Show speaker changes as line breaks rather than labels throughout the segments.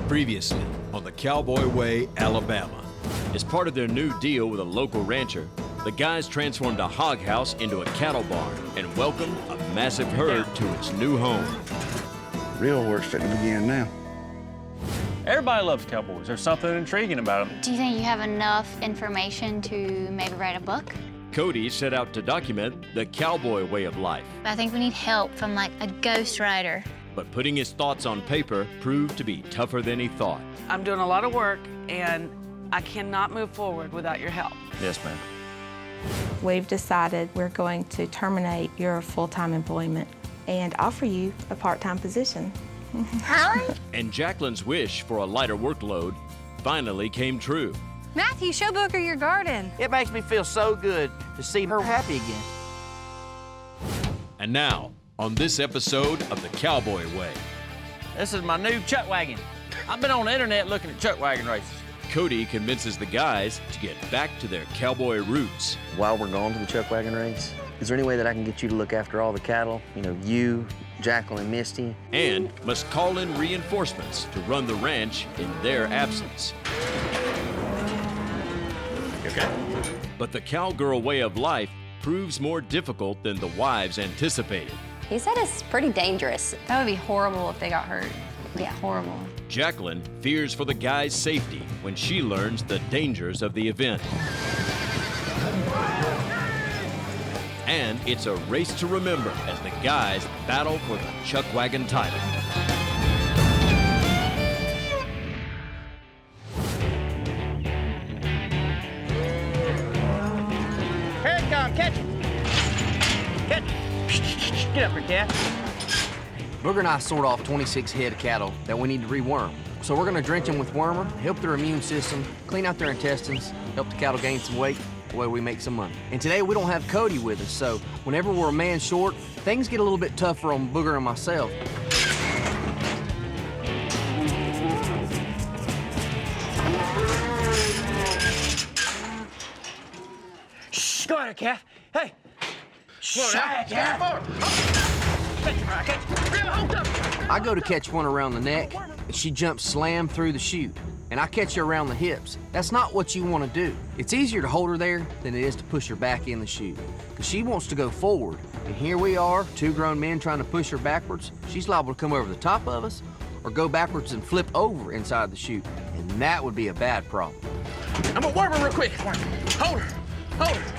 Previously on the Cowboy Way, Alabama. As part of their new deal with a local rancher, the guys transformed a hog house into a cattle barn and welcomed a massive herd to its new home.
Real work's fitting to begin now.
Everybody loves cowboys. There's something intriguing about them.
Do you think you have enough information to maybe write a book?
Cody set out to document the cowboy way of life.
I think we need help from like a ghostwriter.
But putting his thoughts on paper proved to be tougher than he thought.
I'm doing a lot of work, and I cannot move forward without your help.
Yes, ma'am.
We've decided we're going to terminate your full-time employment and offer you a part-time position.
And Jacqueline's wish for a lighter workload finally came true.
Matthew, show Booger your garden.
It makes me feel so good to see her happy again.
And now, on this episode of the Cowboy Way,
This is my new chuck wagon. I've been on the internet looking at chuck wagon races.
Cody convinces the guys to get back to their cowboy roots.
While we're going to the chuck wagon race, is there any way that I can get you to look after all the cattle? You know, you, Jacqueline, Misty.
And must call in reinforcements to run the ranch in their absence.
Okay.
But the cowgirl way of life proves more difficult than the wives anticipated.
He said it's pretty dangerous. That would be horrible if they got hurt. Yeah, horrible.
Jacqueline fears for the guys' safety when she learns the dangers of the event. And it's a race to remember as the guys battle for the chuck wagon title.
Here it comes, catch it. Catch it. Get up here, cat.
Booger and I sort off 26 head of cattle that we need to reworm. So we're gonna drench them with wormer, help their immune system, clean out their intestines, help the cattle gain some weight, the way we make some money. And today we don't have Cody with us, so whenever we're a man short, things get a little bit tougher on Booger and myself.
Shh, go ahead, calf. Hey. Shh, calf.
I go to catch one around the neck, and she jumps slam through the chute, and I catch her around the hips. That's not what you want to do. It's easier to hold her there than it is to push her back in the chute, because she wants to go forward, and here we are, two grown men trying to push her backwards. She's liable to come over the top of us or go backwards and flip over inside the chute, and that would be a bad problem.
I'm gonna worm her real quick. Hold her. Hold her.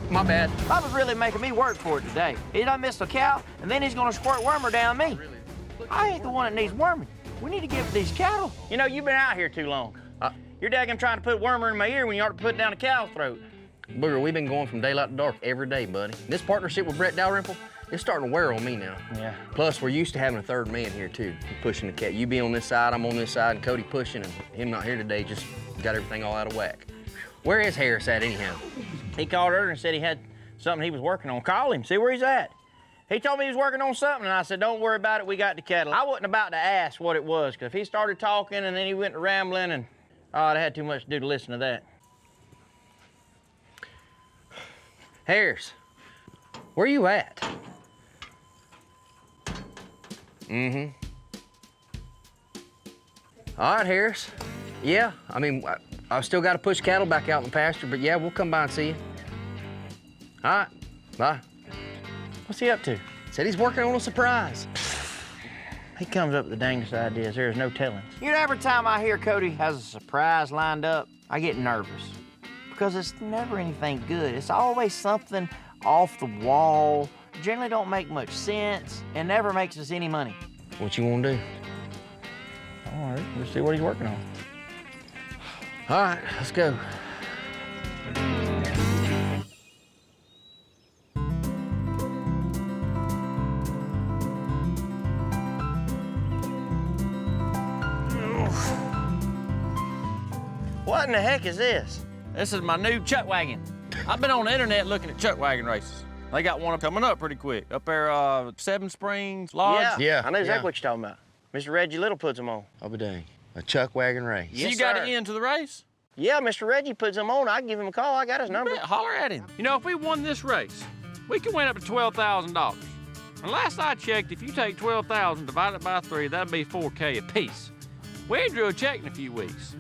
My bad. Bubba's really making me work for it today. He done missed a cow, and then he's gonna squirt wormer down me. I ain't the one that needs worming. We need to give these cattle. You know, you've been out here too long. You're daggum trying to put wormer in my ear when you ought to put it down a cow's throat.
Booger, we've been going from daylight to dark every day, buddy. This partnership with Brett Dalrymple, it's starting to wear on me now.
Yeah.
Plus, we're used to having a third man here, too, pushing the cat. You be on this side, I'm on this side, and Cody pushing, and him not here today just got everything all out of whack. Where is Harris at, anyhow?
He called earlier and said he had something he was working on. Call him, see where he's at. He told me he was working on something, and I said, don't worry about it, we got the cattle. I wasn't about to ask what it was, because if he started talking and then he went to rambling, and I'd had too much to do to listen to that.
Harris, where you at? Mm-hmm. All right, Harris. Yeah, I mean, I've still got to push cattle back out in the pasture, but yeah, we'll come by and see you. All right, bye.
What's he up to?
Said he's working on a surprise.
He comes up with the dangest ideas, there's no telling. You know, every time I hear Cody has a surprise lined up, I get nervous. Because it's never anything good. It's always something off the wall, generally don't make much sense, and never makes us any money.
What you want to do?
All right, let's see what he's working on.
All right, let's go.
What in the heck is this? This is my new chuck wagon. I've been on the internet looking at chuck wagon races. They got one coming up pretty quick. Up there, Seven Springs Lodge.
Yeah,
I know exactly
yeah.
what you're talking about. Mr. Reggie Little puts them on.
I'll be dang. A chuck wagon race.
Yes,
You got
sir.
it into the race?
Yeah, Mr. Reggie puts them on. I give him a call. I got his number.
Yeah, holler at him. You know, if we won this race, we could win up to $12,000. And last I checked, if you take 12,000 divided by 3, that'd be $4K apiece. We ain't drew a check in a few weeks.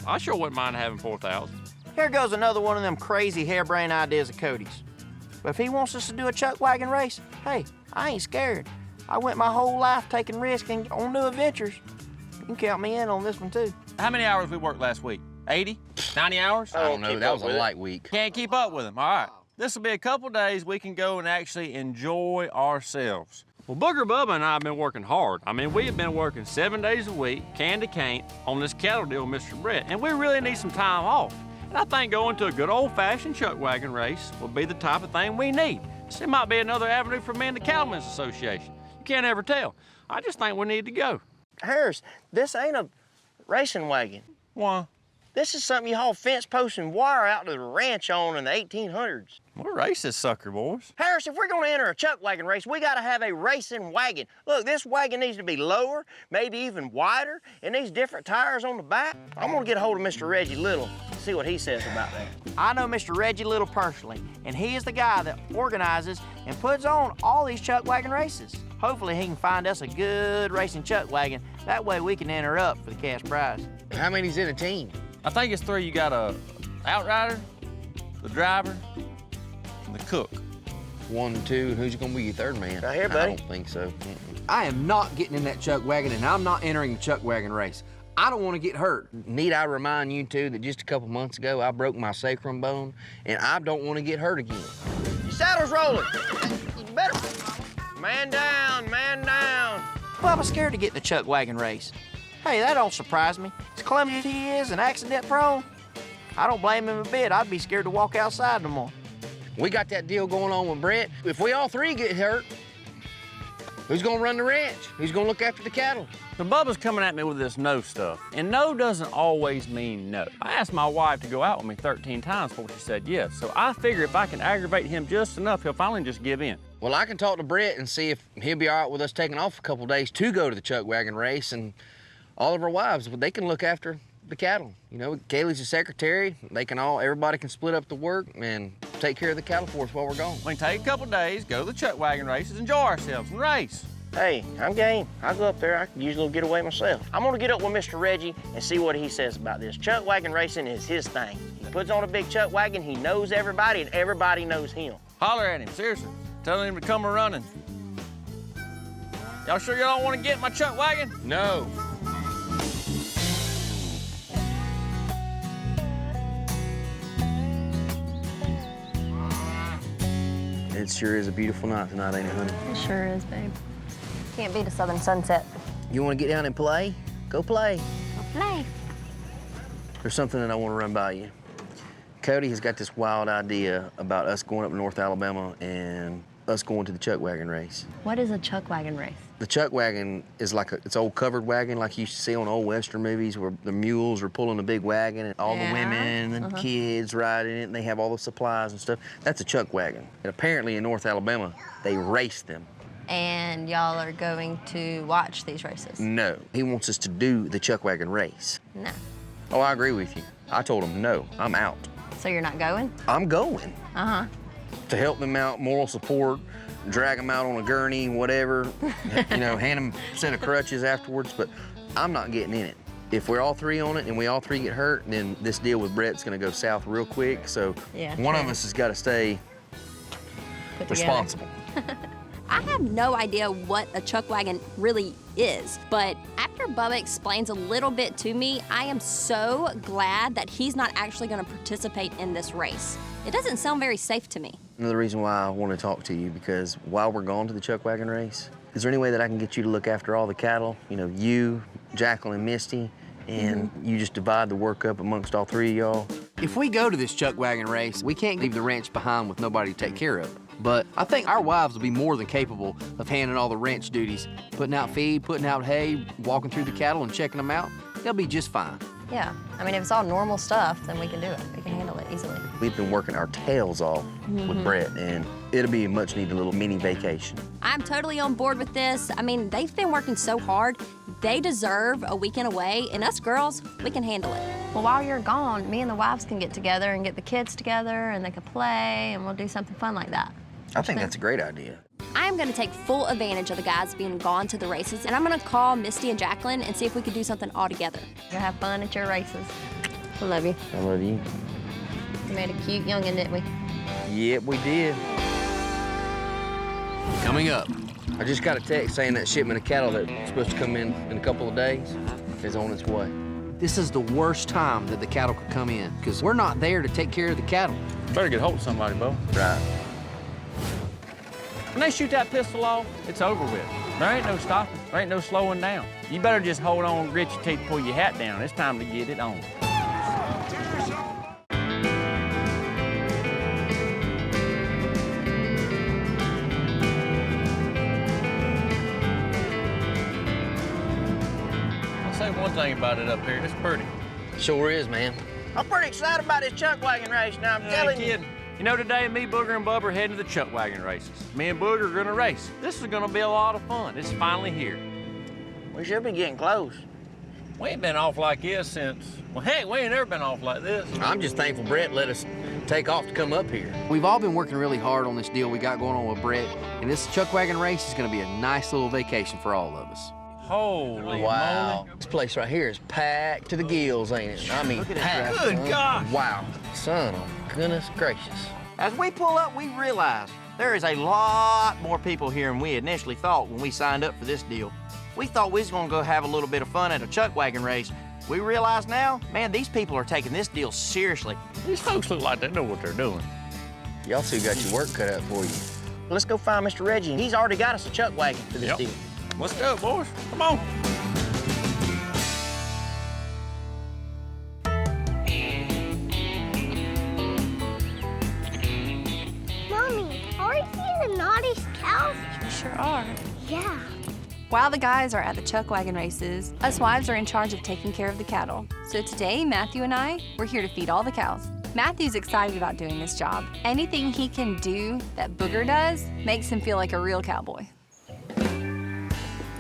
I sure wouldn't mind having 4,000.
Here goes another one of them crazy harebrained ideas of Cody's. But if he wants us to do a chuck wagon race, hey, I ain't scared. I went my whole life taking risks and on new adventures. You can count me in on this one, too.
How many hours we worked last week? 80? 90 hours?
I don't know. That was a light week.
Can't keep up with them. All right. This will be a couple days we can go and actually enjoy ourselves. Well, Booger, Bubba, and I have been working hard. I mean, we have been working 7 days a week, can to can't, on this cattle deal with Mr. Brett, and we really need some time off. And I think going to a good old-fashioned chuck wagon race will be the type of thing we need. So it might be another avenue for me and the Cattlemen's Association. You can't ever tell. I just think we need to go.
Harris, this ain't a racing wagon.
Why?
This is something you haul fence posts and wire out to the ranch on in the 1800s.
We'll race this sucker, boys.
Harris, if we're gonna enter a chuck wagon race, we gotta have a racing wagon. Look, this wagon needs to be lower, maybe even wider. It needs different tires on the back. I'm gonna get a hold of Mr. Reggie Little and see what he says about that. I know Mr. Reggie Little personally, and he is the guy that organizes and puts on all these chuck wagon races. Hopefully he can find us a good racing chuck wagon. That way we can enter up for the cash prize.
How many's in a team?
I think it's 3. You got a outrider, the driver, and the cook.
1, 2, and who's gonna be your third man?
Right here, buddy.
I don't think so.
I am not getting in that chuck wagon, and I'm not entering the chuck wagon race. I don't want to get hurt.
Need I remind you, too, that just a couple months ago, I broke my sacrum bone, and I don't want to get hurt again.
Your saddle's rolling. You better. Man down, man down. Bubba's scared to get in the chuck wagon race. Hey, that don't surprise me. As clumsy as he is and accident prone, I don't blame him a bit. I'd be scared to walk outside no more.
We got that deal going on with Brett. If we all 3 get hurt, who's gonna run the ranch? Who's gonna look after the cattle?
So Bubba's coming at me with this no stuff, and no doesn't always mean no. I asked my wife to go out with me 13 times before she said yes, so I figure if I can aggravate him just enough, he'll finally just give in.
Well, I can talk to Brett and see if he'll be all right with us taking off a couple days to go to the chuck wagon race, and all of our wives, they can look after the cattle. You know, Kaylee's the secretary. Everybody can split up the work and take care of the cattle for us while we're gone.
We can take a couple days, go to the chuck wagon races, enjoy ourselves, and race.
Hey, I'm game. I'll go up there. I can use a little getaway myself. I'm gonna get up with Mr. Reggie and see what he says about this. Chuck wagon racing is his thing. He puts on a big chuck wagon, he knows everybody, and everybody knows him.
Holler at him, seriously. Tell him to come a-running. Y'all sure y'all don't want to get in my chuck wagon?
No. It sure is a beautiful night tonight, ain't it, honey?
It sure is, babe. Can't beat a southern sunset.
You want to get down and play? Go play.
Go play.
There's something that I want to run by you. Cody has got this wild idea about us going up to North Alabama and us going to the chuck wagon race.
What is a chuck wagon race?
The chuck wagon is like it's old covered wagon like you used to see on old Western movies where the mules are pulling a big wagon and all the women and kids riding it and they have all the supplies and stuff. That's a chuck wagon. And apparently in North Alabama, they race them.
And y'all are going to watch these races?
No. He wants us to do the chuck wagon race.
No.
Oh, I agree with you. I told him no, I'm out.
So you're not going?
I'm going.
Uh-huh.
To help them out, moral support, drag them out on a gurney, whatever, you know, hand them a set of crutches afterwards, but I'm not getting in it. If we're all 3 on it and we all 3 get hurt, then this deal with Brett's gonna go south real quick, so one of us has gotta stay responsible.
I have no idea what a chuck wagon really is, but after Bubba explains a little bit to me, I am so glad that he's not actually gonna participate in this race. It doesn't sound very safe to me.
Another reason why I want to talk to you, because while we're going to the chuck wagon race, is there any way that I can get you to look after all the cattle? You know, you, Jacqueline, Misty, and you just divide the work up amongst all 3 of y'all?
If we go to this chuck wagon race, we can't leave the ranch behind with nobody to take care of it. But I think our wives will be more than capable of handling all the ranch duties, putting out feed, putting out hay, walking through the cattle and checking them out. They'll be just fine.
Yeah, I mean, if it's all normal stuff, then we can do it. We can handle it easily.
We've been working our tails off with Brett, and it'll be a much-needed little mini vacation.
I'm totally on board with this. I mean, they've been working so hard. They deserve a weekend away, and us girls, we can handle it. Well, while you're gone, me and the wives can get together and get the kids together, and they can play, and we'll do something fun like that.
I think that's a great idea.
I am going to take full advantage of the guys being gone to the races, and I'm going to call Misty and Jacqueline and see if we can do something all together.
We'll have fun at your races.
I love you.
I love you.
We made a cute youngin', didn't we?
Yep, we did.
Coming up.
I just got a text saying that shipment of cattle that's supposed to come in a couple of days is on its way. This is the worst time that the cattle could come in, because we're not there to take care of the cattle.
Better get hold of somebody, Bo.
Right.
When they shoot that pistol off, it's over with. There ain't no stopping. There ain't no slowing down. You better just hold on, grit your teeth, pull your hat down. It's time to get it on. I'll say one thing about it up here. It's pretty.
Sure is, man.
I'm pretty excited about this chuck wagon race now, I'm telling you.
You know, today, me, Booger, and Bubba are heading to the chuck wagon races. Me and Booger are gonna race. This is gonna be a lot of fun. It's finally here.
We should be getting close.
We ain't been off like this since, well, heck, we ain't never been off like this.
I'm just thankful Brett let us take off to come up here.
We've all been working really hard on this deal we got going on with Brett, and this chuck wagon race is gonna be a nice little vacation for all of us.
Holy
Wow.
moly.
This place right here is packed to the gills, ain't it? I mean, packed.
Good gosh.
Wow. Son of goodness gracious.
As we pull up, we realize there is a lot more people here than we initially thought when we signed up for this deal. We thought we was gonna go have a little bit of fun at a chuck wagon race. We realize now, man, these people are taking this deal seriously.
These folks look like they know what they're doing.
Y'all two got your work cut out for you.
Let's go find Mr. Reggie, and he's already got us a chuck wagon for this deal.
Let's go, boys. Come on.
Mommy, are we seeing the naughtiest cows?
We sure are.
Yeah.
While the guys are at the chuck wagon races, us wives are in charge of taking care of the cattle. So today, Matthew and I, we're here to feed all the cows. Matthew's excited about doing this job. Anything he can do that Booger does makes him feel like a real cowboy.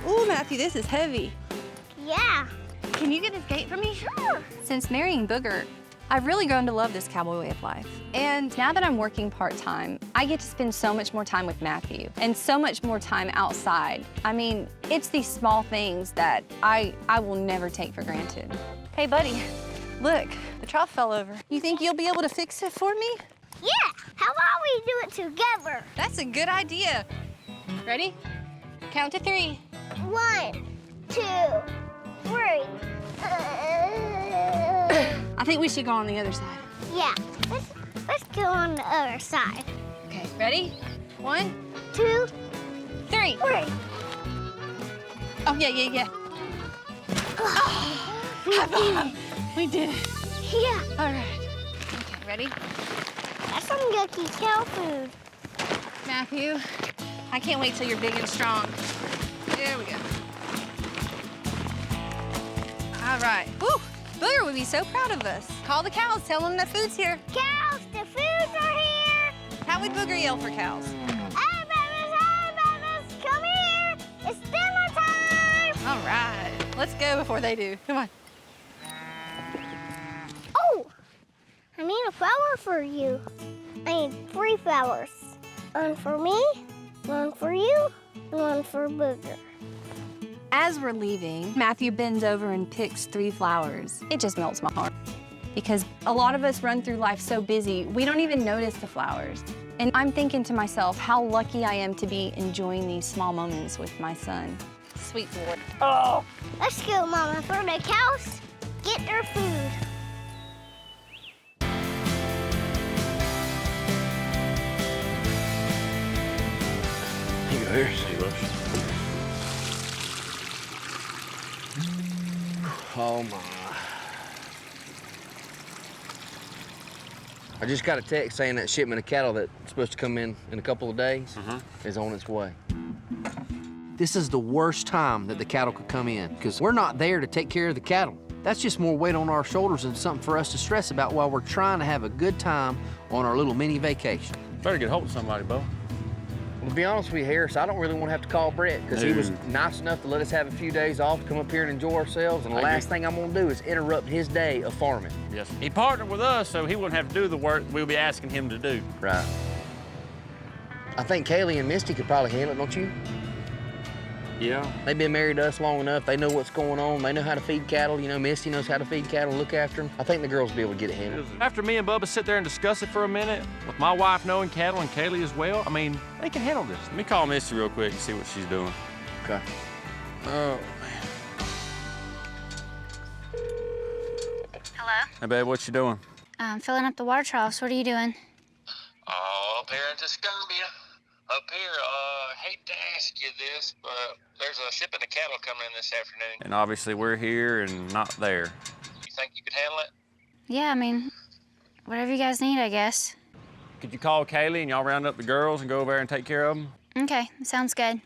Ooh, Matthew, this is heavy.
Yeah.
Can you get this gate for me?
Sure.
Since marrying Booger, I've really grown to love this cowboy way of life. And now that I'm working part-time, I get to spend so much more time with Matthew and so much more time outside. I mean, it's these small things that I will never take for granted. Hey, buddy, look, the trough fell over. You think you'll be able to fix it for me?
Yeah. How about we do it together?
That's a good idea. Ready? Count to 3.
1, 2, 3.
I think we should go on the other side.
Yeah. Let's go on the other side.
Okay, ready? 1,
2,
3.
3.
Oh, yeah. Oh, we did it.
Yeah.
All right. Okay, ready?
That's some yucky cow food.
Matthew, I can't wait till you're big and strong. There we go. All right. Woo! Booger would be so proud of us. Call the cows, tell them that food's here.
Cows, the foods are here.
How would Booger yell for cows?
Hey, babies, come here. It's dinner time.
All right. Let's go before they do. Come on.
Oh, I need a flower for you. I need 3 flowers. One for me, one for you, and one for Booger.
As we're leaving, Matthew bends over and picks 3 flowers. It just melts my heart. Because a lot of us run through life so busy, we don't even notice the flowers. And I'm thinking to myself how lucky I am to be enjoying these small moments with my son. Sweet Lord.
Oh, let's go, Mama, for the cows. Get their food.
You go here, see what's.
Oh, my. I just got a text saying that shipment of cattle that's supposed to come in a couple of days is on its way.
This is the worst time that the cattle could come in, because we're not there to take care of the cattle. That's just more weight on our shoulders and something for us to stress about while we're trying to have a good time on our little mini vacation.
Better get hold of somebody, Bo.
Well, to be honest with you, Harris, I don't really want to have to call Brett, because he was nice enough to let us have a few days off to come up here and enjoy ourselves, and the last thing I'm going to do is interrupt his day of farming.
Yes. He partnered with us so he wouldn't have to do the work we'll be asking him to do.
Right.
I think Kaylee and Misty could probably handle it, don't you?
Yeah.
They've been married to us long enough. They know what's going on. They know how to feed cattle. You know, Misty knows how to feed cattle and look after them. I think the girls will be able to get it handled.
After me and Bubba sit there and discuss it for a minute, with my wife knowing cattle and Kaylee as well, I mean, they can handle this. Let me call Misty real quick and see what she's doing.
Okay.
Hello?
Hey, babe, what you doing?
I'm filling up the water troughs. What are you doing?
Oh, up here in Tuscumbia. Up here, hate to ask you this, but there's a shipment of cattle coming in this afternoon.
And obviously we're here and not there.
You think you could handle it?
Yeah, I mean, whatever you guys need, I guess.
Could you call Kaylee and y'all round up the girls and go over there and take care of them?
Okay, sounds good.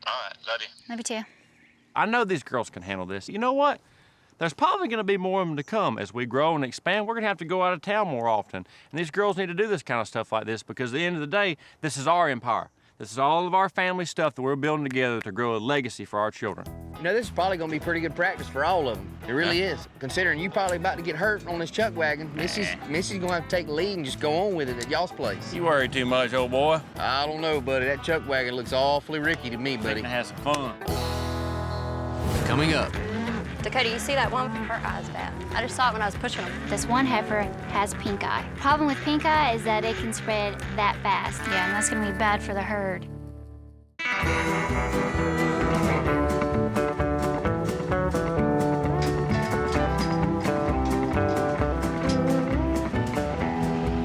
All right, love you.
Love you too.
I know these girls can handle this. You know what? There's probably going to be more of them to come. As we grow and expand, we're going to have to go out of town more often. And these girls need to do this kind of stuff like this because at the end of the day, this is our empire. This is all of our family stuff that we're building together to grow a legacy for our children.
You know, this is probably going to be pretty good practice for all of them. It really is. Considering you probably about to get hurt on this chuck wagon, Missy's going to have to take the lead and just go on with it at y'all's place.
You worry too much, old boy.
I don't know, buddy. That chuck wagon looks awfully ricky to me, buddy.
Gonna have some fun.
Coming up.
Dakota, you see that one? Her eye's bad. I just saw it when I was pushing them.
This one heifer has pink eye. Problem with pink eye is that it can spread that fast. Yeah, and that's gonna be bad for the herd.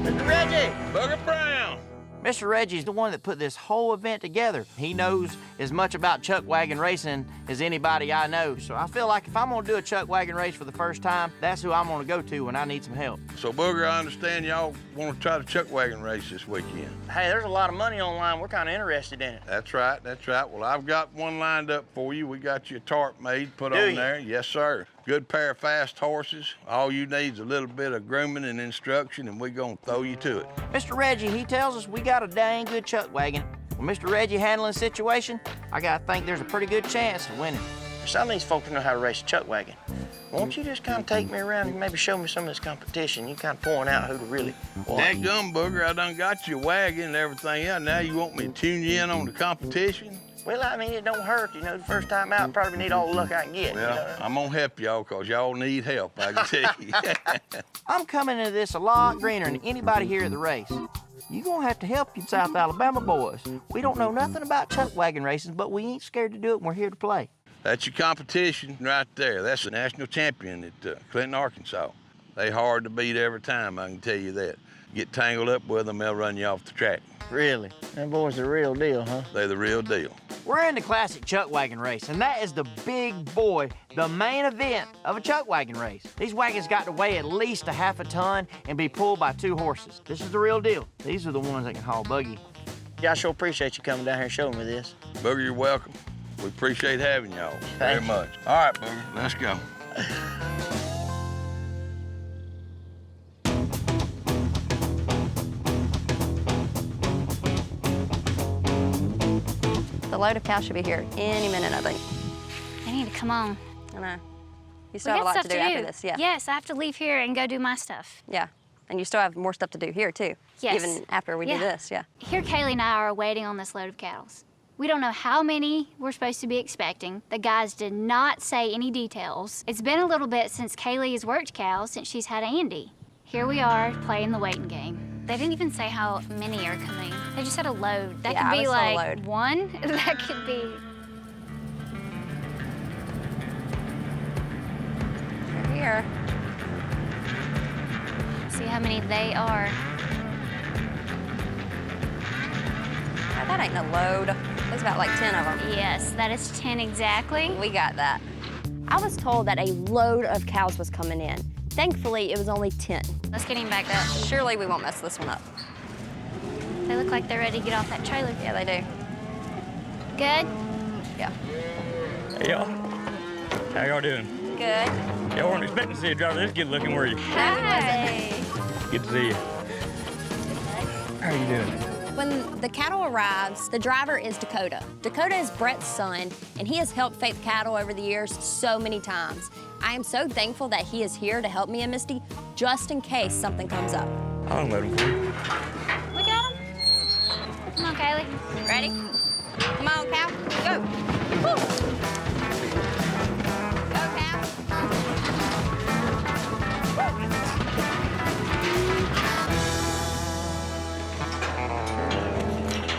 Mr. Reggie!
Booger Brown!
Mr. Reggie's the one that put this whole event together. He knows as much about chuck wagon racing as anybody I know. So I feel like if I'm gonna do a chuck wagon race for the first time, that's who I'm gonna go to when I need some help.
So, Booger, I understand y'all want to try the chuck wagon race this weekend.
Hey, there's a lot of money online. We're kind of interested in it.
That's right, that's right. Well, I've got one lined up for you. We got you a tarp made, put on there. Yes, sir. Good pair of fast horses. All you need is a little bit of grooming and instruction, and we're gonna throw you to it.
Mr. Reggie, he tells us we got a dang good chuck wagon. With Mr. Reggie handling the situation, I gotta think there's a pretty good chance of winning. Some of these folks know how to race a chuck wagon. Won't you just kind of take me around and maybe show me some of this competition? You kind of point out who to really watch.
Dadgum, Booger, I done got your wagon and everything else. Now you want me to tune you in on the competition?
Well, I mean, it don't hurt. You know, the first time out, probably need all the luck I can get.
Well,
you know?
I'm gonna help y'all, because y'all need help, I can tell you.
I'm coming into this a lot greener than anybody here at the race. You're gonna have to help you South Alabama boys. We don't know nothing about chuck wagon racing, but we ain't scared to do it, and we're here to play.
That's your competition right there. That's the national champion at Clinton, Arkansas. They hard to beat every time, I can tell you that. Get tangled up with them, they'll run you off the track.
Really? Them boys are the real deal, huh?
They're the real deal.
We're in the classic chuck wagon race, and that is the big boy, the main event of a chuck wagon race. These wagons got to weigh at least a half a ton and be pulled by 2 horses. This is the real deal. These are the ones that can haul buggy. Yeah, I sure appreciate you coming down here and showing me this.
Booger, you're welcome. We appreciate having y'all very much. All right, Booger, let's go.
The load of cows should be here any minute, I think.
They need to come on.
I know. You still have a lot to do after this, yeah.
Yes, I have to leave here and go do my stuff.
Yeah, and you still have more stuff to do here, too.
Yes.
Even after we do this, yeah.
Here, Kaylee and I are waiting on this load of cows. We don't know how many we're supposed to be expecting. The guys did not say any details. It's been a little bit since Kaylee has worked cows, since she's had Andy. Here we are playing the waiting game. They didn't even say how many are coming. They just had a load. That could be like 1. That could be.
They're here.
See how many they are.
Oh, that ain't no load. There's about like 10 of them.
Yes, that is 10 exactly.
We got that. I was told that a load of cows was coming in. Thankfully, it was only 10.
Let's get him back up.
Surely we won't mess this one up.
They look like they're ready to get off that trailer.
Yeah, they do.
Good?
Yeah.
Hey, y'all. How y'all doing?
Good.
Y'all weren't expecting to see a driver this good looking, were you?
Hi.
Good to see you. How are you doing?
When the cattle arrives, the driver is Dakota. Dakota is Brett's son, and he has helped Faith cattle over the years so many times. I am so thankful that he is here to help me and Misty, just in case something comes up.
I'll unload him for you.
We got him? Come on,
Ready? Come on, cow. Go. Woo. Go, cow.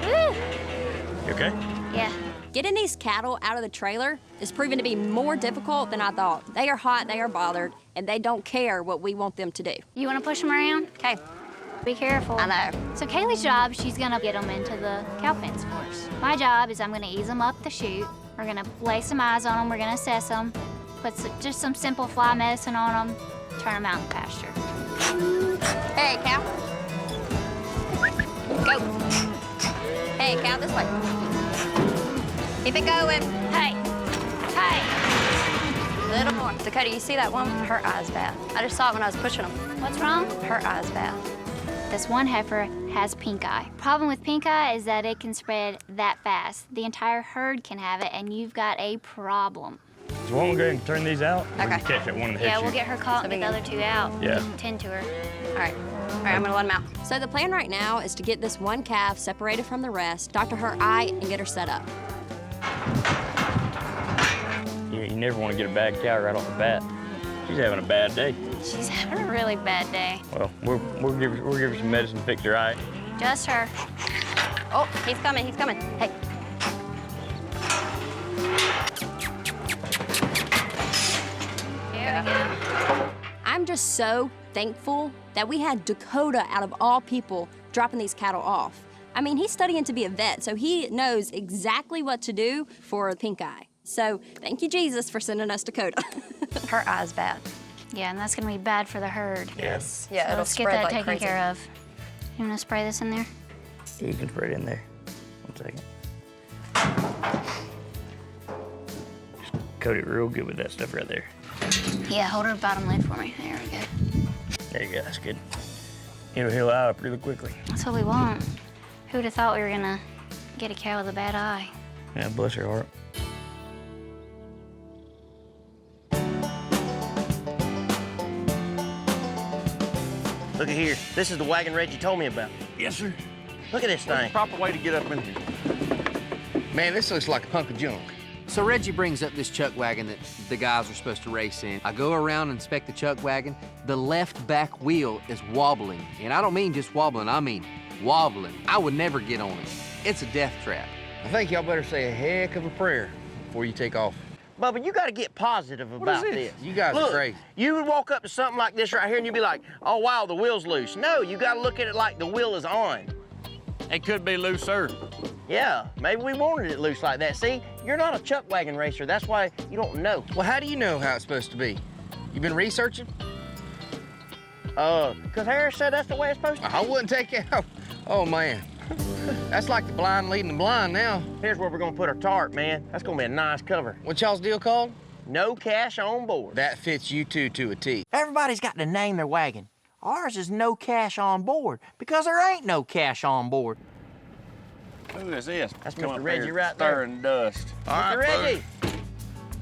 Woo.
You okay?
Yeah.
Getting these cattle out of the trailer is proving to be more difficult than I thought. They are hot, they are bothered, and they don't care what we want them to do.
You want to push them around?
Okay.
Be careful.
I know.
So Kaylee's job, she's gonna get them into the cow fence for us. My job is I'm gonna ease them up the chute. We're gonna lay some eyes on them. We're gonna assess them, put just some simple fly medicine on them, turn them out in the pasture.
Hey, cow. Go. Hey, cow, this way. Keep it going.
Hey, hey.
A little more. So, Cody, you see that one? Her eye's bad. I just saw it when I was pushing them.
What's wrong?
Her eye's bad.
This one heifer has pink eye. Problem with pink eye is that it can spread that fast. The entire herd can have it, and you've got a problem.
So why don't we go ahead and turn these out?
Okay.
We can catch that one in the head
Yeah, we'll
chute.
get her caught and get the other two out.
Yeah.
Tend to her.
All right, I'm gonna let them out. So the plan right now is to get this one calf separated from the rest, doctor her eye, and get her set up.
You never want to get a bad cow right off the bat. She's having a bad day.
She's having a really bad day.
Well, we'll give her some medicine to fix her eye.
Just her.
Oh, he's coming, he's coming. Hey.
Here we go.
I'm just so thankful that we had Dakota, out of all people, dropping these cattle off. I mean, he's studying to be a vet, so he knows exactly what to do for pink eye. So thank you, Jesus, for sending us Dakota. Her eye's bad.
Yeah, and that's gonna be bad for the herd.
Yes.
Yeah,
So
it'll
let's get
spread
that
like
taken
crazy.
care of. You wanna spray this in there?
You can spray it in there. 1 second. Just coat it real good with that stuff right there.
Yeah, hold her bottom lid for me. There we go.
There you go, that's good. It'll heal out really quickly.
That's what we want. Who'd have thought we were gonna get a cow with a bad eye?
Yeah, bless her heart.
Look at here. This is the wagon Reggie told me about.
Yes, sir.
Look at this thing.
Proper way to get up in here.
Man, this looks like a hunk of junk. So Reggie brings up this chuck wagon that the guys are supposed to race in. I go around and inspect the chuck wagon. The left back wheel is wobbling. And I don't mean just wobbling, I mean wobbling. I would never get on it. It's a death trap. I think y'all better say a heck of a prayer before you take off.
Bubba, you got to get positive about this.
You guys
Look,
are crazy.
You would walk up to something like this right here and you'd be like, oh, wow, the wheel's loose. No, you got to look at it like the wheel is on.
It could be looser.
Yeah, maybe we wanted it loose like that. See, you're not a chuck wagon racer. That's why you don't know.
Well, how do you know how it's supposed to be? You been researching?
Because Harris said that's the way it's supposed to be.
I wouldn't take it out. Oh, man. That's like the blind leading the blind now.
Here's where we're going to put our tarp, man. That's going to be a nice cover.
What y'all's deal called?
No cash on board.
That fits you two to a T.
Everybody's got to name their wagon. Ours is no cash on board because there ain't no cash on board.
Who is this?
That's
Come
Mr.
up
Reggie
here
right there.
stirring dust.
All
Mr.
right,
Reggie.
Booger.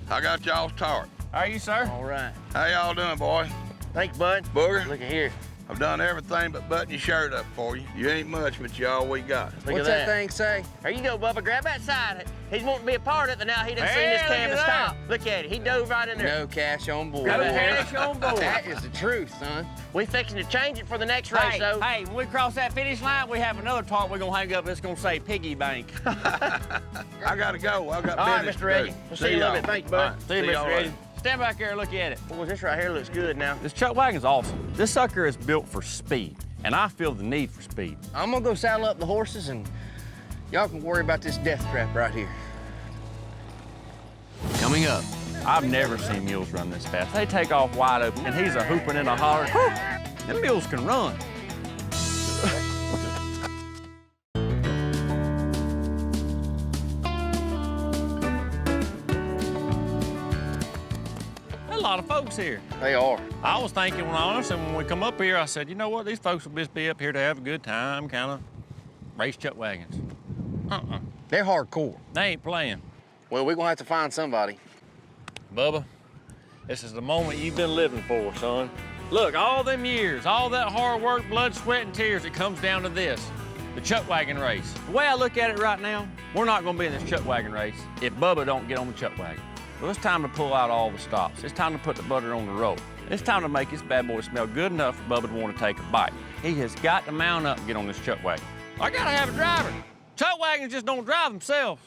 I got y'all's tarp.
Are you, sir?
All right.
How y'all doing, boy?
Thanks, bud.
Booger?
Look at here.
I've done everything but button your shirt up for you. You ain't much, but you all we got.
Look
What's
at
that thing say?
There you go, Bubba. Grab that side. He's wanting to be a part of it, but now he done seen this
Hey, look
canvas
at that.
top. Look at it. He dove right in there.
No cash on board.
Grab
No
that
cash on board.
That is the truth, son.
We fixing to change it for the next race,
Hey,
though.
hey, when we cross that finish line, we have another tarp we're gonna hang up that's gonna say piggy bank.
I gotta go. I got
All right,
business
Mr. Reggie.
to do.
We'll see you in a little bit. Thanks, bud.
All right,
See you,
y'all
Mr. Reggie.
later.
Stand back here and look at it.
Boy, this right here looks good now.
This chuck wagon's awesome. This sucker is built for speed, and I feel the need for speed.
I'm gonna go saddle up the horses and y'all can worry about this death trap right here. Coming up.
I've never seen mules run this fast. They take off wide open, and he's a hooping and a hollering. Them mules can run. A lot of folks here.
They are.
I was thinking, honestly, when we come up here, I said, you know what, these folks will just be up here to have a good time, kind of race chuck wagons.
They're hardcore.
They ain't playing.
Well, we're gonna have to find somebody.
Bubba, this is the moment you've been living for, son. Look, all them years, all that hard work, blood, sweat, and tears, it comes down to this. the chuck wagon race. The way I look at it right now, we're not gonna be in this chuck wagon race if Bubba don't get on the chuck wagon. Well, it's time to pull out all the stops. It's time to put the butter on the roll. It's time to make this bad boy smell good enough for Bubba to want to take a bite. He has got to mount up and get on this chuck wagon. I gotta have a driver. Chuck wagons just don't drive themselves.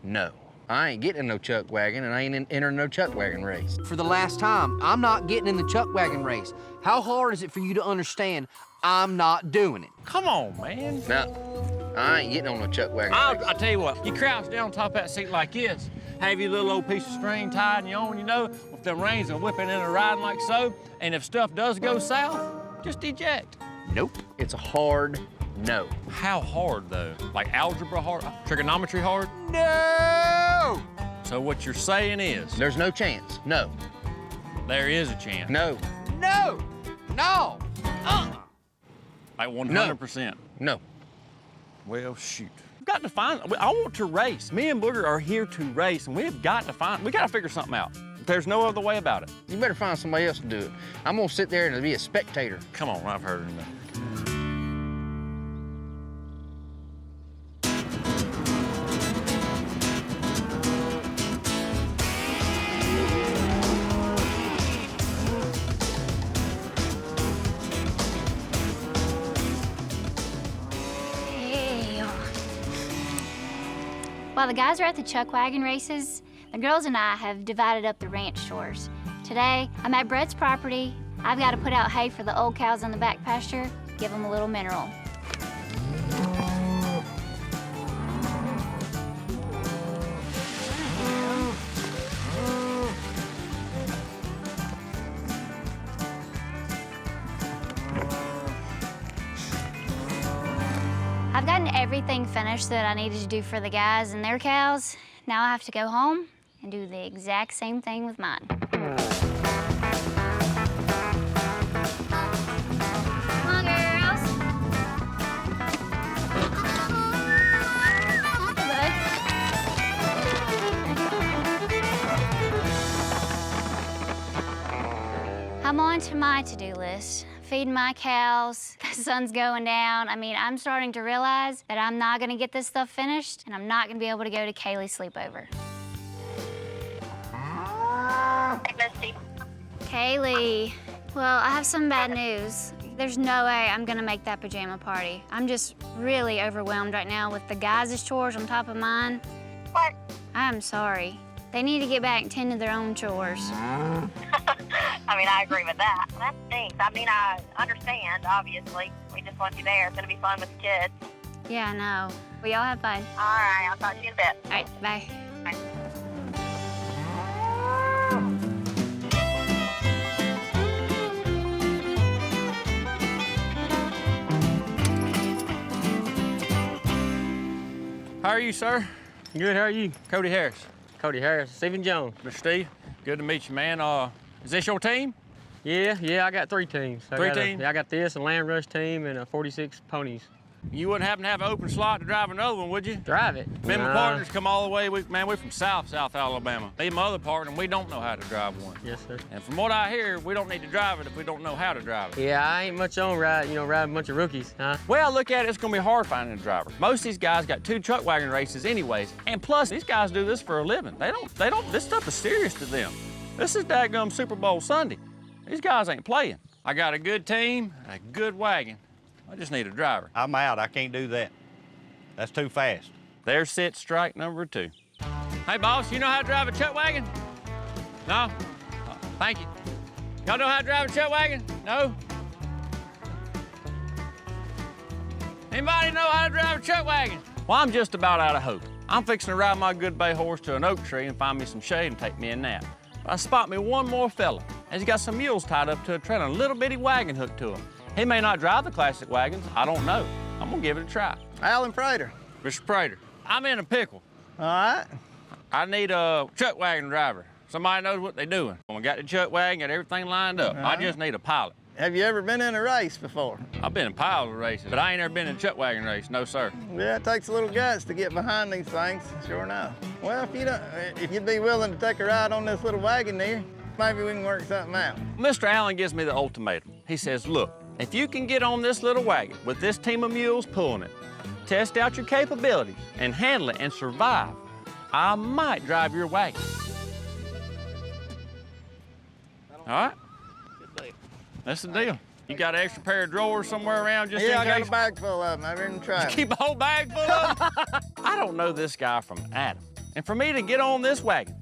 No, I ain't getting in no chuck wagon, and I ain't entering no chuck wagon race. For the last time, I'm not getting in the chuck wagon race. How hard is it for you to understand I'm not doing it?
Come on, man.
No, I ain't getting on no chuck wagon race.
I'll tell you what, you crouch down on top of that seat like this, have your little old piece of string tied in your own, you know, with them reins and whipping in and riding like so, and if stuff does go south, just eject.
Nope, it's a hard no.
How hard, though? Like algebra hard? Trigonometry hard?
No!
So what you're saying is?
There's no chance, no.
There is a chance.
No. No! No!
Like 100%?
No.
Well, shoot. We've got to find, I want to race. Me and Booger are here to race, and we got to figure something out. There's no other way about it.
You better find somebody else to do it. I'm gonna sit there and be a spectator.
Come on, I've heard enough.
While the guys are at the chuck wagon races, the girls and I have divided up the ranch chores. Today, I'm at Brett's property. I've got to put out hay for the old cows in the back pasture, give them a little mineral. I've gotten everything finished that I needed to do for the guys and their cows. Now I have to go home and do the exact same thing with mine. Come on, girls. I'm on to my to-do list. Feeding my cows, the sun's going down. I mean, I'm starting to realize that I'm not gonna get this stuff finished and I'm not gonna be able to go to Kaylee's sleepover. Kaylee, well, I have some bad news. There's no way I'm gonna make that pajama party. I'm just really overwhelmed right now with the guys' chores on top of mine.
What?
I'm sorry. They need to get back and tend to their own chores.
I mean, I agree with that. That stinks. I mean, I understand, obviously. We just want you there. It's going to be fun with the kids.
Yeah, I know. Well, y'all have fun.
All right, I'll talk to you in a bit.
All right, bye.
Bye.
How are you, sir?
Good, how are you?
Cody Harris.
Cody Harris, Stephen Jones.
Mr. Steve, good to meet you, man. Is this your team?
Yeah, I got 3 teams.
Three teams?
I got this, a land rush team, and 46 ponies.
You wouldn't happen to have an open slot to drive another one, would you?
Drive it?
Me and my partners come all the way. We're from South Alabama. Me and my other partner, and we don't know how to drive one.
Yes, sir.
And from what I hear, we don't need to drive it if we don't know how to drive it.
Yeah, I ain't much on riding a bunch of rookies, huh?
Well, look at it, it's gonna be hard finding a driver. Most of these guys got 2 chuck wagon races anyways, and plus, these guys do this for a living. This stuff is serious to them. This is dadgum Super Bowl Sunday. These guys ain't playing. I got a good team, a good wagon. I just need a driver.
I'm out. I can't do that. That's too fast.
There's sit strike number 2. Hey, boss, you know how to drive a chuck wagon? No? Thank you. Y'all know how to drive a chuck wagon? No? Anybody know how to drive a chuck wagon? Well, I'm just about out of hope. I'm fixing to ride my good bay horse to an oak tree and find me some shade and take me a nap. But I spot me one more fella, and he's got some mules tied up to a trailer and a little bitty wagon hooked to him. He may not drive the classic wagons, I don't know. I'm gonna give it a try.
Alan Prater.
Mr. Prater, I'm in a pickle.
All right.
I need a chuck wagon driver. Somebody knows what they're doing. I got the chuck wagon, got everything lined up. I just need a pilot.
Have you ever been in a race before?
I've been in piles of races, but I ain't never been in a chuck wagon race, no sir.
Yeah, it takes a little guts to get behind these things, sure enough. Well, if you'd be willing to take a ride on this little wagon there, maybe we can work something out.
Mr. Allen gives me the ultimatum. He says, look, if you can get on this little wagon with this team of mules pulling it, test out your capabilities and handle it and survive, I might drive your wagon. All right? That's the deal. You got an extra pair of drawers somewhere around just in case?
Yeah, I got a bag full of them. I didn't try.
Keep a whole bag full of them? I don't know this guy from Adam. And for me to get on this wagon,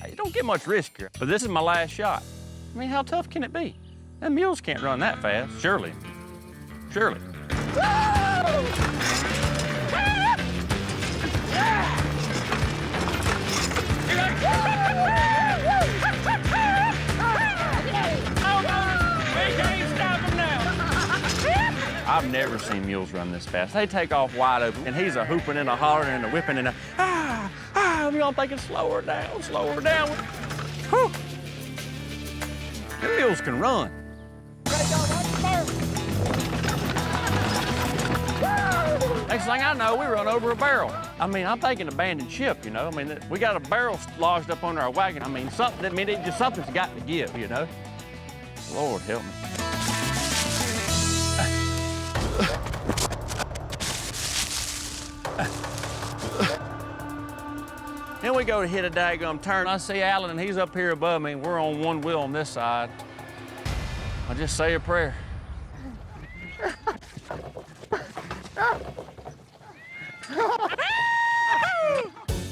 you don't get much risk here. But this is my last shot. I mean, how tough can it be? Them mules can't run that fast, surely. Surely. I've never seen mules run this fast. They take off wide open, and he's a hooping and a hollering and a whipping and a I'm thinking slow her down, slow her down. Whew. Them mules can run. Next thing I know, we run over a barrel. I mean, I'm thinking abandoned ship, you know. I mean, we got a barrel lodged up under our wagon. I mean, something's got to give, you know. Lord help me. Then we go to hit a daggum turn. I see Alan, and he's up here above me, and we're on one wheel on this side. I just say a prayer.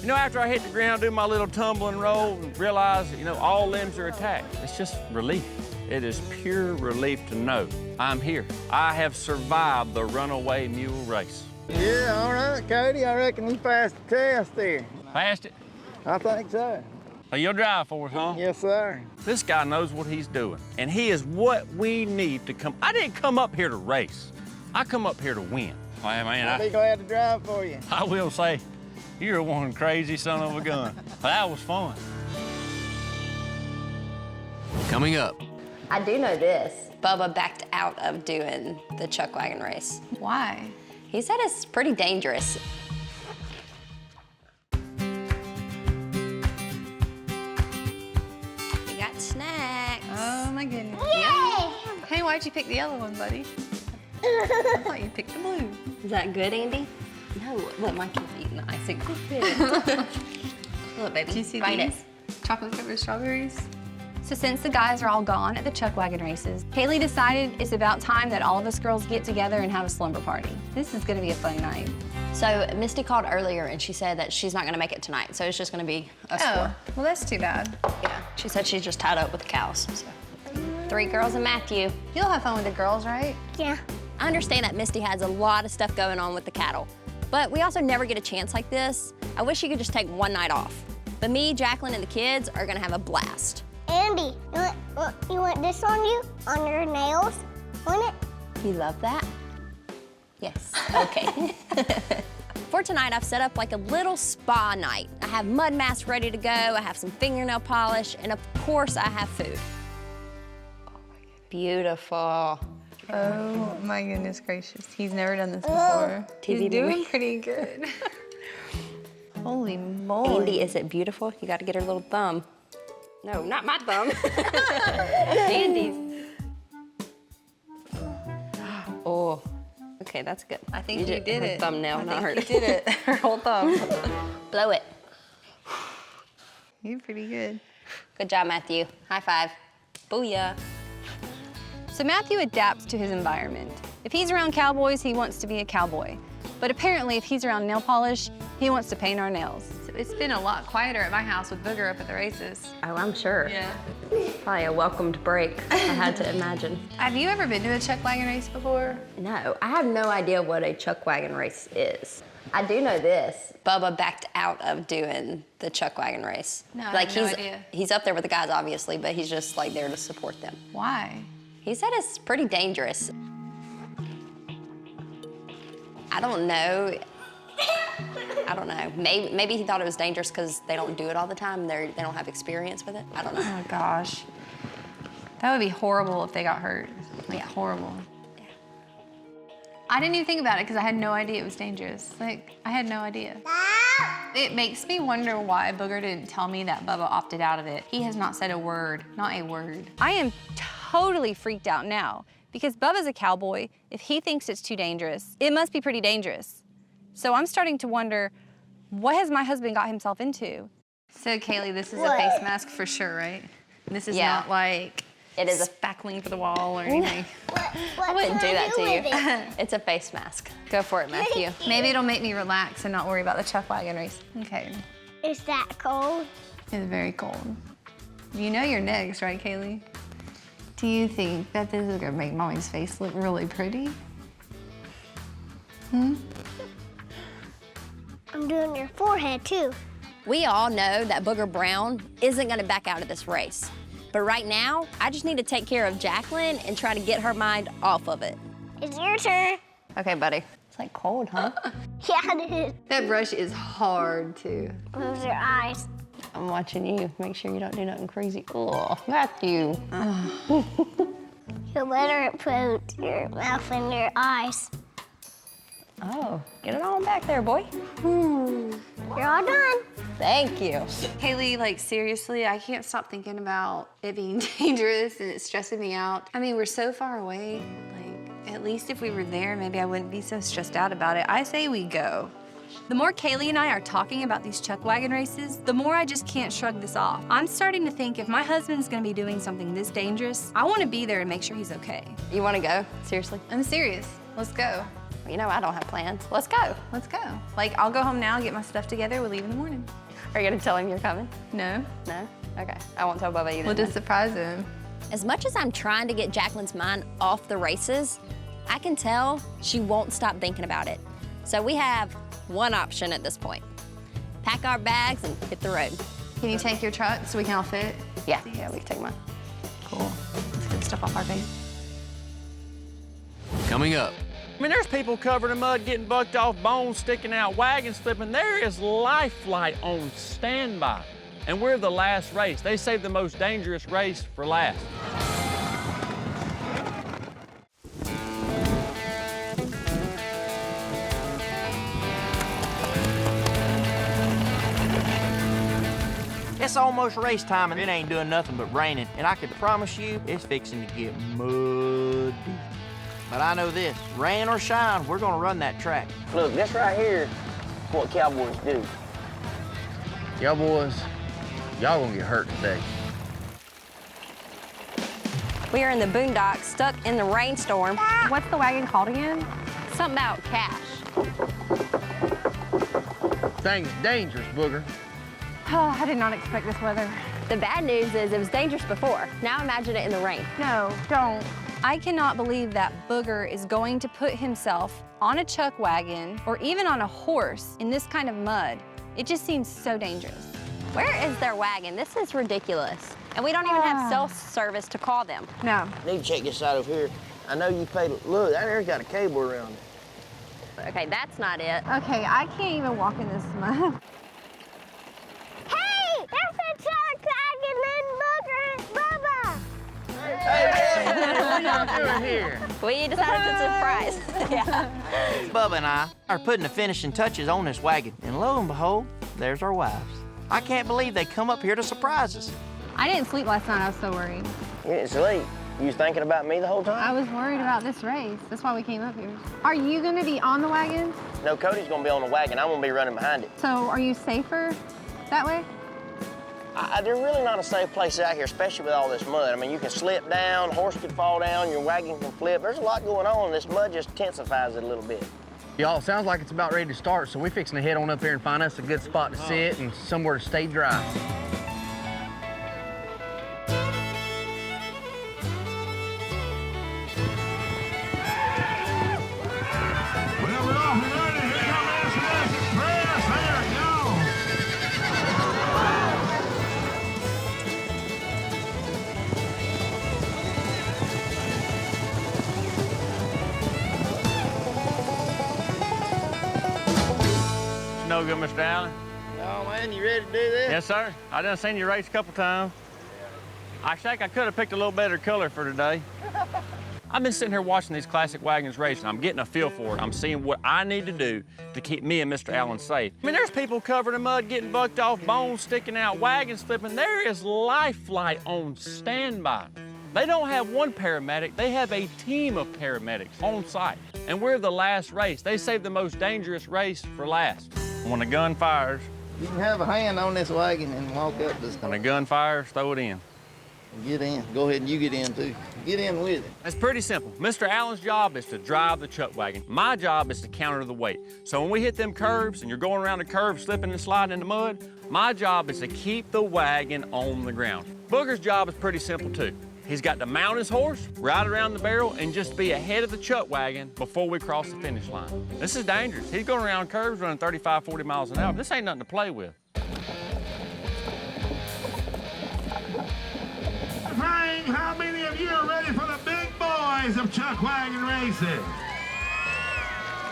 You know, after I hit the ground, do my little tumble and roll, and realize, you know, all limbs are attached. It's just relief. It is pure relief to know I'm here. I have survived the runaway mule race.
Yeah, all right, Cody. I reckon you passed the test there.
Passed it?
I think so.
So you'll drive for us, huh?
Yes, sir.
This guy knows what he's doing, and he is what we need to come. I didn't come up here to race. I come up here to win. Well, man,
I'll be glad to drive for you.
I will say, you're one crazy son of a gun. That was fun.
Coming up.
I do know this. Bubba backed out of doing the chuck wagon race.
Why?
He said it's pretty dangerous. We got snacks.
Oh my goodness.
Yay!
Hey, why'd you pick the yellow one, buddy? I thought you picked the blue.
Is that good, Andy? No, look, my kid's eating the icing. Look, baby,
Did you see
bite
these?
it.
Chocolate covered strawberries. So since the guys are all gone at the chuck wagon races, Kaylee decided it's about time that all of us girls get together and have a slumber party. This is gonna be a fun night.
So Misty called earlier and she said that she's not gonna make it tonight, so it's just gonna be us four.
Well, that's too bad.
Yeah, she said she's just tied up with the cows, so. 3 girls and Matthew.
You'll have fun with the girls, right?
Yeah.
I understand that Misty has a lot of stuff going on with the cattle, but we also never get a chance like this. I wish you could just take one night off. But me, Jacqueline, and the kids are gonna have a blast.
Andy, you want this on you? On your nails? Want it?
You love that? Yes, okay. For tonight, I've set up like a little spa night. I have mud masks ready to go, I have some fingernail polish, and of course I have food. Oh my goodness. Beautiful.
Oh my goodness gracious. He's never done this before. He's doing pretty good. Holy moly.
Andy, is it beautiful? You gotta get her little thumb. No, not my thumb. Andy's. Oh, okay, that's good.
I think you did it.
Her thumbnail, not her.
You did it. Her whole thumb.
Blow it.
You're pretty good.
Good job, Matthew. High five. Booyah.
So Matthew adapts to his environment. If he's around cowboys, he wants to be a cowboy. But apparently, if he's around nail polish, he wants to paint our nails. So it's been a lot quieter at my house with Booger up at the races.
Oh, I'm sure.
Yeah.
Probably a welcomed break, I had to imagine.
Have you ever been to a chuck wagon race before?
No, I have no idea what a chuck wagon race is. I do know this. Bubba backed out of doing the chuck wagon race.
No, I
like
have no idea.
He's up there with the guys, obviously, but he's just like there to support them.
Why?
He said it's pretty dangerous. I don't know. I don't know. Maybe he thought it was dangerous because they don't do it all the time. They don't have experience with it. I don't know.
Oh gosh. That would be horrible if they got hurt. Like, horrible.
Yeah.
I didn't even think about it because I had no idea it was dangerous. Like, I had no idea. It makes me wonder why Booger didn't tell me that Bubba opted out of it. He has not said a word, not a word. I am totally freaked out now Because Bubba's a cowboy, if he thinks it's too dangerous, it must be pretty dangerous. So I'm starting to wonder, what has my husband got himself into? So Kaylee, this is a face mask for sure, right? This is not like
it is a
spackling for the wall or anything.
I wouldn't do that to you. It's a face mask. Go for it, Matthew.
Maybe it'll make me relax and not worry about the chuck wagon race. Okay.
Is that cold?
It's very cold. You know you're next, right, Kaylee? Do you think that this is gonna make Mommy's face look really pretty?
I'm doing your forehead too.
We all know that Booger Brown isn't gonna back out of this race. But right now, I just need to take care of Jacqueline and try to get her mind off of it.
It's your turn.
Okay, buddy. It's like cold, huh?
Yeah, it is.
That brush is hard too.
Close your eyes.
I'm watching you. Make sure you don't do nothing crazy. Oh, Matthew.
You better put your mouth in your eyes.
Oh, get it on back there, boy.
You're all done.
Thank you.
Haley, like seriously, I can't stop thinking about it being dangerous and it's stressing me out. I mean, we're so far away. Like, at least if we were there, maybe I wouldn't be so stressed out about it. I say we go. The more Kaylee and I are talking about these chuck wagon races, the more I just can't shrug this off. I'm starting to think if my husband's gonna be doing something this dangerous, I wanna be there and make sure he's okay.
You wanna go? Seriously?
I'm serious. Let's go.
You know I don't have plans. Let's go.
Let's go. Like, I'll go home now, get my stuff together, we'll leave in the morning.
Are you gonna tell him you're coming?
No.
No? Okay. I won't tell Bubba either.
We'll just surprise him.
As much as I'm trying to get Jacqueline's mind off the races, I can tell she won't stop thinking about it. So we have one option at this point. Pack our bags and hit the road.
Can you take your truck so we can all fit?
Yeah, we can take mine.
Cool. Let's get stuff off our face.
Coming up.
I mean, there's people covered in mud getting bucked off, bones sticking out, wagons flipping. There is life flight on standby. And we're the last race. They saved the most dangerous race for last.
It's almost race time and it ain't doing nothing but raining. And I can promise you, it's fixing to get muddy. But I know this, rain or shine, we're gonna run that track. Look, this right here is what cowboys do.
Y'all boys, y'all gonna get hurt today.
We are in the boondocks, stuck in the rainstorm.
What's the wagon called again?
Something about cash.
Thing's dangerous, Booger.
Oh, I did not expect this weather.
The bad news is it was dangerous before. Now imagine it in the rain.
No, don't. I cannot believe that Booger is going to put himself on a chuck wagon or even on a horse in this kind of mud. It just seems so dangerous.
Where is their wagon? This is ridiculous. And we don't even have cell service to call them.
No.
Need to check this side over here. I know you paid, look, that there's got a cable around it.
Okay, that's not it.
Okay, I can't even walk in this mud.
Hey, that's a chuck wagon and Booger, Bubba.
Hey, what y'all doing here?
We decided to surprise. Yeah.
Bubba and I are putting the finishing touches on this wagon, and lo and behold, there's our wives. I can't believe they come up here to surprise us.
I didn't sleep last night. I was so worried.
You didn't sleep? You was thinking about me the whole time?
I was worried about this race. That's why we came up here. Are you going to be on the wagon?
No, Cody's gonna be on the wagon. I'm gonna be running behind it.
So are you safer that way?
There's really not a safe place out here, especially with all this mud. I mean, you can slip down, horse could fall down, your wagon can flip. There's a lot going on. This mud just intensifies it a little bit.
Y'all, sounds like it's about ready to start, so we're fixing to head on up here and find us a good spot to sit and somewhere to stay dry.
No good, Mr. Allen.
Oh, man, you ready to do this?
Yes, sir. I done seen you race a couple times. I think I could have picked a little better color for today. I've been sitting here watching these classic wagons race, and I'm getting a feel for it. I'm seeing what I need to do to keep me and Mr. Allen safe. I mean, there's people covered in mud getting bucked off, bones sticking out, wagons flipping. There is life flight on standby. They don't have one paramedic, they have a team of paramedics on site. And we're the last race. They saved the most dangerous race for last. When the gun fires,
You can have a hand on this wagon and walk up this.
when the gun fires, throw it in.
Get in. Go ahead and you get in too. Get in with it.
It's pretty simple. Mr. Allen's job is to drive the chuck wagon. My job is to counter the weight. So when we hit them curves and you're going around the curve, slipping and sliding in the mud, my job is to keep the wagon on the ground. Booger's job is pretty simple too. He's got to mount his horse, ride around the barrel, and just be ahead of the chuck wagon before we cross the finish line. This is dangerous. He's going around curves running 35, 40 miles an hour. This ain't nothing to play with.
Frank, how many of you are ready for the big boys of chuck wagon racing?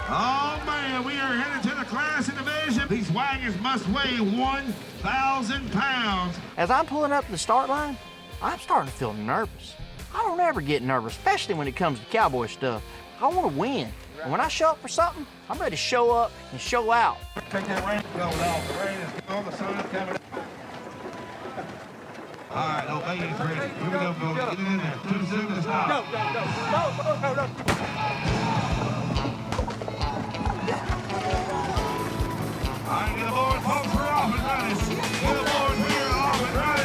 Oh man, we are headed to the class and division. These wagons must weigh 1,000 pounds.
As I'm pulling up the start line, I'm starting to feel nervous. I don't ever get nervous, especially when it comes to cowboy stuff. I want to win. And when I show up for something, I'm ready to show up and show out.
Take that rain coat off. The rain is gone, the sun is coming. All right, Obey's ready. Here we go, Booger. Get it in there. Too soon to stop.
No.
All right, get aboard, folks. We're off and running. Get aboard, we're off and running.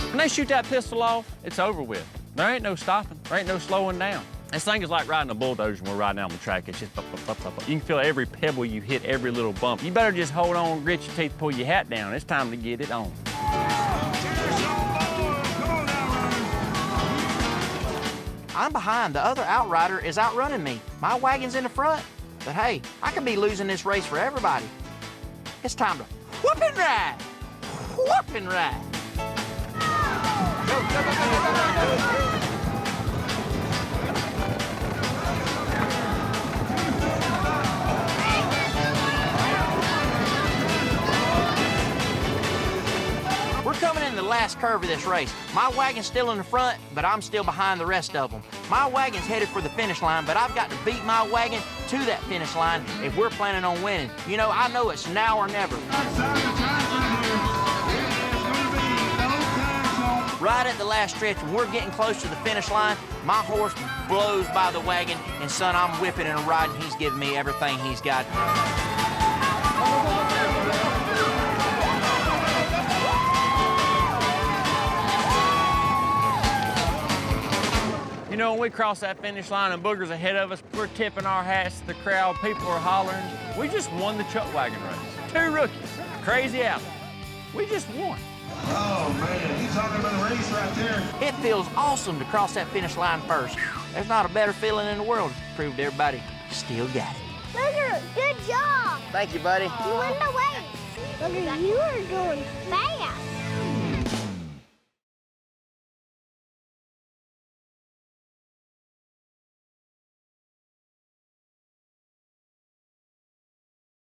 When they shoot that pistol off, it's over with. There ain't no stopping. There ain't no slowing down. This thing is like riding a bulldozer when we're riding down the track. It's just bop, bop, bop, bop, bop. You can feel every pebble you hit, every little bump. You better just hold on, grit your teeth, pull your hat down. It's time to get it on.
I'm behind. The other outrider is outrunning me. My wagon's in the front. But hey, I could be losing this race for everybody. It's time to whoop and ride. Whoop and ride. We're coming in the last curve of this race. My wagon's still in the front, but I'm still behind the rest of them. My wagon's headed for the finish line, but I've got to beat my wagon to that finish line if we're planning on winning. You know, I know it's now or never. Right at the last stretch, when we're getting close to the finish line, my horse blows by the wagon, and son, I'm whipping and riding. He's giving me everything he's got.
You know, when we cross that finish line and Booger's ahead of us, we're tipping our hats to the crowd. People are hollering. We just won the chuck wagon race. 2 rookies, crazy out. We just won.
Oh man, you talking about a race right there.
It feels awesome to cross that finish line first. There's not a better feeling in the world to prove to everybody you still got it.
Booger, good job.
Thank you, buddy.
You won the race. Booger, you are going fast.